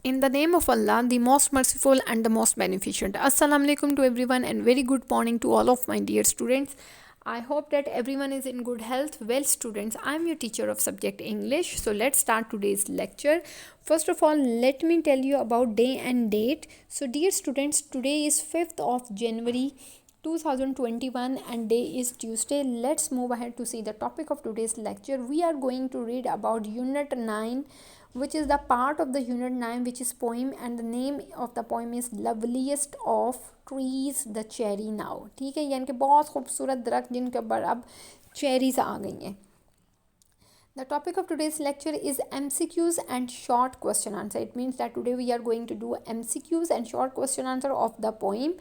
In the name of Allah, the most merciful and the most beneficent. Assalamu alaikum to everyone and very good morning to all of my dear students. I hope that everyone is in good health. Well, students, I am your teacher of subject English. So let's start today's lecture. First of all, let me tell you about day and date. So dear students, today is 5th of January 2021 and day is Tuesday. Let's move ahead to see the topic of today's lecture. We are going to read about Unit 9, which is the part of the Unit 9 which is poem, and the name of the poem is Loveliest of Trees the Cherry Now. ठीक है, यानी कि बहुत खूबसूरत दरख्त जिनके ऊपर अब चेरीज आ गई हैं. The topic of today's lecture is MCQs and short question answer. It means that today we are going to do MCQs and short question answer of the poem.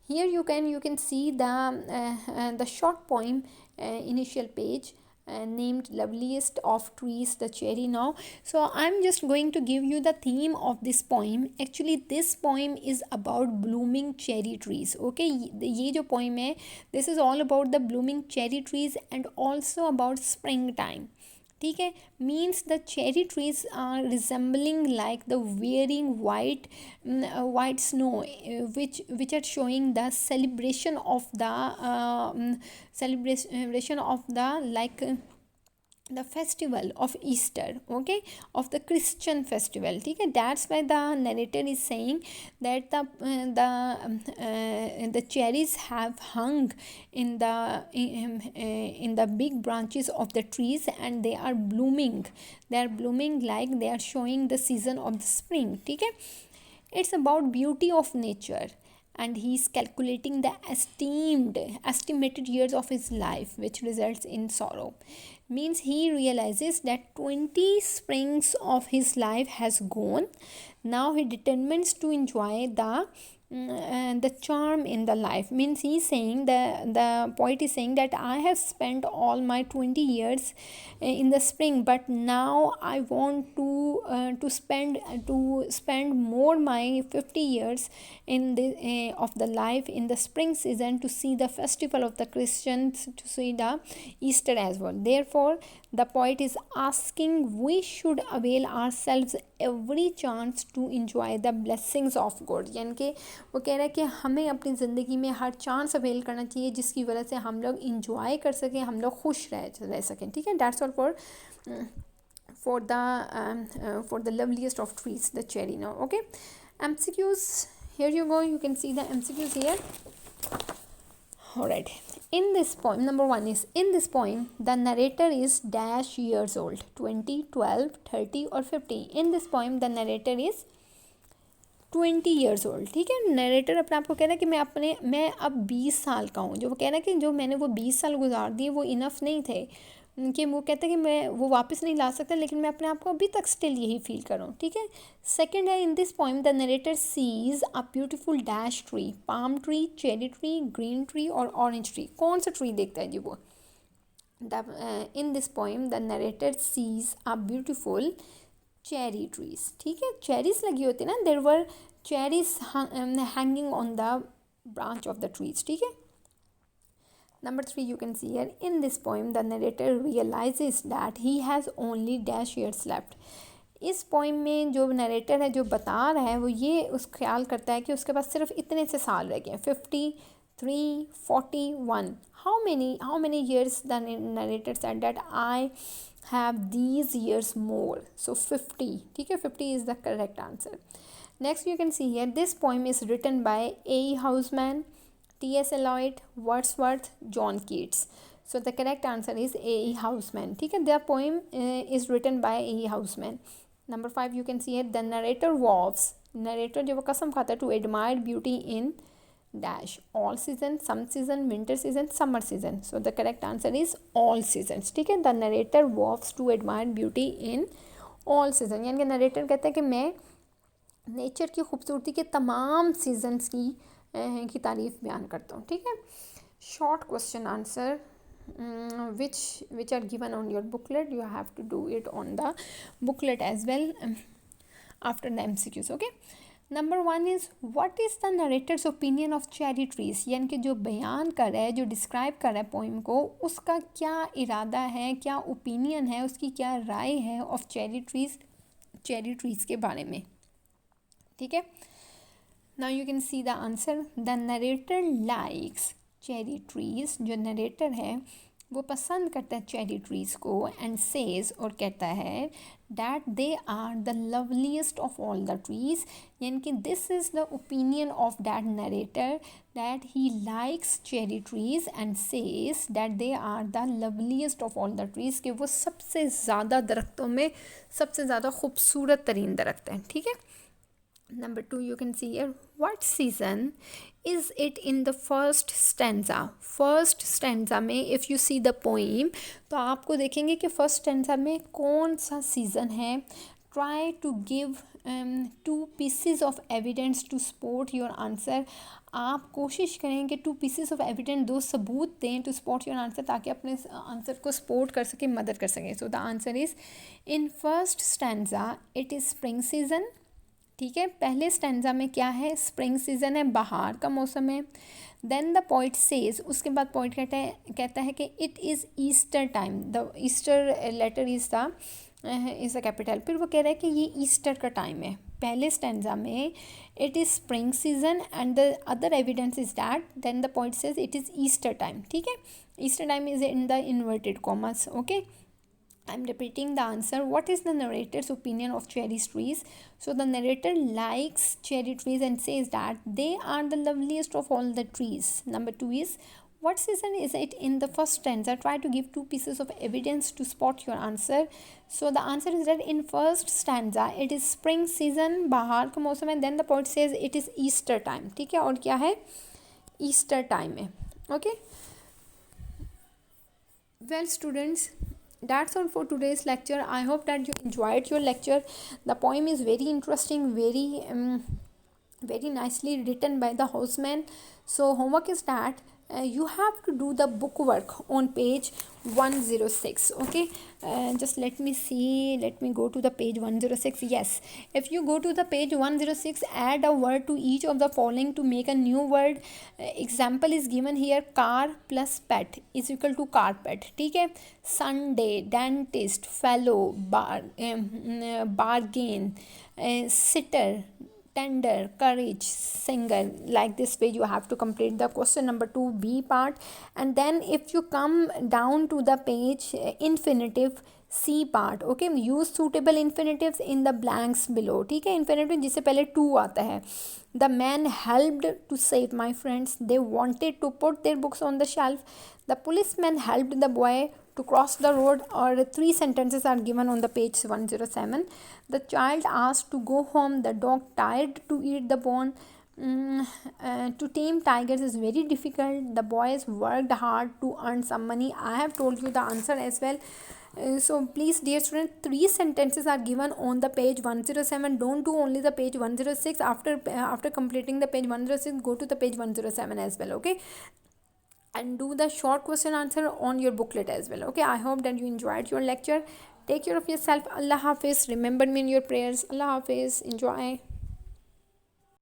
Here you can see the short poem initial page named Loveliest of Trees the Cherry Now. So I'm just going to give you the theme of this poem. Actually this poem is about blooming cherry trees. Okay, ये जो poem है, this is all about the blooming cherry trees and also about springtime. ठीक है, means the cherry trees are resembling like the wearing white snow which are showing the celebration of the like the festival of Easter, okay, of the Christian festival. ठीक है, that's why the narrator is saying that the cherries have hung in the big branches of the trees and they are blooming. They are blooming like they are showing the season of the spring. ठीक है, it's about beauty of nature and he is calculating the estimated years of his life, which results in sorrow. Means he realizes that 20 springs of his life has gone. Now he determines to enjoy the charm in the life. Means he's saying, the poet is saying that I have spent all my 20 years in the spring, but now I want to spend more my 50 years in the of the life in the spring season, to see the festival of the Christians, to see the Easter as well. Therefore the poet is asking we should avail ourselves every chance to enjoy the blessings of God. यानी कि वो कह रहा है कि हमें अपनी ज़िंदगी में हर चांस अवेल करना चाहिए जिसकी वजह से हम लोग इंजॉय कर सकें, हम लोग खुश रह सकें. ठीक है, that's all for the loveliest of trees the cherry now. Okay, MCQs, here you go, you can see the MCQs here. Alright, in this poem, number 1 is, in this poem the narrator is dash years old, 20, 12, 30 or 50. In this poem the narrator is 20 years old. ठीक है, narrator अपने आप को कह रहा है कि मैं अब 20 साल का हूँ. जो वो कह रहा है कि जो मैंने वो 20 साल गुजार दिए वो इनफ नहीं थे, कि वो कहते हैं कि मैं वो वापस नहीं ला सकता, लेकिन मैं अपने आप को अभी तक स्टिल यही फील कर रहा हूँ. ठीक है, सेकंड है, in this poem the narrator sees a beautiful dash tree, palm tree, cherry tree, green tree और ऑरेंज ट्री. कौन सा ट्री देखता है जी वो? In this poem the narrator sees a beautiful cherry trees. ठीक है, चेरीज लगी होती है ना, there were cherries hanging on the branch of the trees. ठीक है, number 3 you can see here, in this poem the narrator realizes that he has only dash years left. इस poem में जो नरेटर है, जो बता रहा है, वो ये उस ख्याल करता है कि उसके पास सिर्फ इतने से साल रह गए हैं, 53, 41. how many years the narrator said that I have these years more, so 50. ठीक है, 50 is the correct answer. Next you can see here, this poem is written by A.E. Housman, T.S. Eliot, Wordsworth, John Keats. So the correct answer is A.E. Housman. ठीक है, the poem is written by A.E. Housman. Number 5 you can see here, the narrator vows, narrator जो वो कसम खाता है, to admire beauty in dash, all season, some season, winter season, summer season. So the correct answer is all seasons. ठीक है, the narrator vows to admire beauty in all season. यानी कि narrator कहते हैं कि मैं नेचर की खूबसूरती के तमाम सीजन्स की तारीफ़ बयान करता हूँ. ठीक है, short question answer which are given on your booklet, you have to do it on the booklet as well after the MCQs. Okay, number 1 is, what is the narrator's opinion of cherry trees. यानी कि जो बयान कर रहा है, जो describe कर रहा है पोइम को, उसका क्या इरादा है, क्या ओपिनियन है, उसकी क्या राय है ऑफ चेरी ट्रीज़ के बारे में. ठीक है. Now you can see the answer. The narrator likes cherry trees. जो narrator है वो पसंद करता है चेरी ट्रीज़ को, एंड सेज और कहता है that they are the loveliest of all the trees. यानी कि this is the opinion of that narrator that he likes cherry trees and says that they are the loveliest of all the trees, कि वो सबसे ज़्यादा दरख्तों में सबसे ज़्यादा खूबसूरत तरीन दरख्त हैं. ठीक है. Number 2, you can see here, what season is it in the first stanza? First stanza में if you see the poem, तो आपको देखेंगे कि first stanza में कौन सा season है. Try to give 2 pieces of evidence to support your answer. आप कोशिश करें कि 2 pieces of evidence, 2 सबूत दें to support your answer, ताकि अपने आंसर को सपोर्ट कर सकें, मदद कर सकें. So the answer is in first stanza it is spring season. ठीक है. पहले स्टैंजा में क्या है, स्प्रिंग सीजन है, बाहर का मौसम है. देन द पोइट सेज, उसके बाद पोइट कहता है कि it is Easter time. The Easter letter is the capital. फिर वो कह रहा है कि ये ईस्टर का टाइम है. पहले स्टैंजा में it is spring season and the other evidence is that. Then the poet says it is Easter time. ठीक है. Easter time is in the inverted commas. Okay. I'm repeating the answer. What is the narrator's opinion of cherry trees? So the narrator likes cherry trees and says that they are the loveliest of all the trees. Number 2 is, what season is it in the first stanza? Try to give 2 pieces of evidence to support your answer. So the answer is that in first stanza it is spring season, बाहर का मौसम है. Then the poet says it is Easter time. ठीक है. और क्या है, Easter time है. Okay. Well students, that's all for today's lecture. I hope that you enjoyed your lecture. The poem is very interesting, very nicely written by the Houseman. So homework is that you have to do the book work on page 106. Okay. Just let me see, let me go to the page 106. Yes, if you go to the page 106, add a word to each of the following to make a new word. Example is given here, car plus pet is equal to carpet. ठीक है. Sunday, dentist, fellow, bargain, sitter, tender, courage, singer. Like this way you have to complete the question number 2b part. And then if you come down to the page infinitive C part, okay, use suitable infinitives in the blanks below. ठीक है. infinitive जिससे पहले to आता है. The man helped to save my friends. They wanted to put their books on the shelf. The policeman helped the boy to cross the road. Or 3 sentences are given on the page 107. The child asked to go home. The dog tired to eat the bone. To tame tigers is very difficult. The boys worked hard to earn some money. I have told you the answer as well. So please dear students, 3 sentences are given on the page 107. Don't do only the page 106. After completing the page 106, go to the page 107 as well. Okay. And do the short question answer on your booklet as well. Okay. I hope that you enjoyed your lecture. Take care of yourself. Allah Hafiz. Remember me in your prayers. Allah Hafiz. Enjoy.